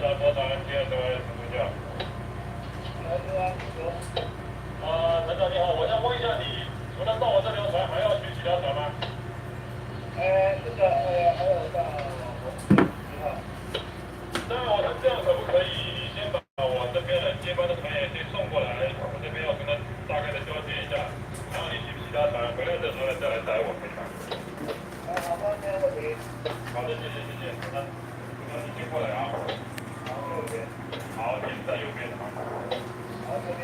长，波长，接着请教。团长你好，我想问一下你，除了到我这条船，还要去其他船吗？还有到10号。那我是这样，可不可以先把我这边的接班的船员先送过来？我这边要跟他大概的交接一下，然后你去其他船，回来的时候呢再来载我，可以吗？好的，没有问题。好的，谢谢，那你先过来啊。好，右边。好，你在右边。好，这边。